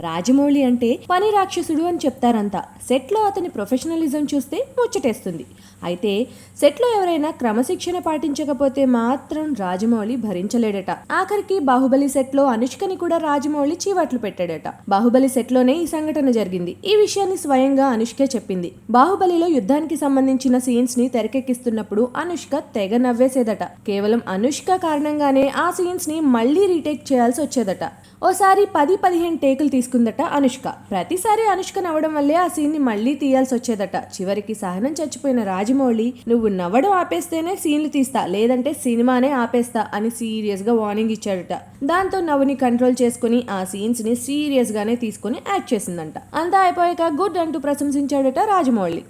రాజమౌళి అంటే పని రాక్షసుడు అని చెప్తారంతా. సెట్లో అతని ప్రొఫెషనలిజం చూస్తే ముచ్చటేస్తుంది. అయితే సెట్లో ఎవరైనా క్రమశిక్షణ పాటించకపోతే మాత్రం రాజమౌళి భరించలేడట. ఆఖరికి బాహుబలి సెట్లో అనుష్కని కూడా రాజమౌళి చీవాట్లు పెట్టాడట. బాహుబలి సెట్లోనే ఈ సంఘటన జరిగింది. ఈ విషయాన్ని స్వయంగా అనుష్కే చెప్పింది. బాహుబలిలో యుద్ధానికి సంబంధించిన సీన్స్ ని తెరకెక్కిస్తున్నప్పుడు అనుష్క తెగ నవ్వేసేదట. కేవలం అనుష్క కారణంగానే ఆ సీన్స్ ని మళ్లీ రీటేక్ చేయాల్సి వచ్చేదట. ఓసారి 10-15 టేకులు తీసుకుందట అనుష్క. ప్రతిసారి అనుష్క నవ్వడం వల్లే ఆ సీన్ ని మళ్లీ తీయాల్సి వచ్చేదట. చివరికి సహనం చచ్చిపోయిన రాజమౌళి, నువ్వు నవ్వడం ఆపేస్తేనే సీన్లు తీస్తా, లేదంటే సినిమానే ఆపేస్తా అని సీరియస్ గా వార్నింగ్ ఇచ్చాడట. దాంతో నవ్వుని కంట్రోల్ చేసుకుని ఆ సీన్స్ ని సీరియస్ గానే తీసుకుని యాక్ట్ చేసిందంట. అంతా అయిపోయాక గుడ్ అంటూ ప్రశంసించాడట రాజమౌళి.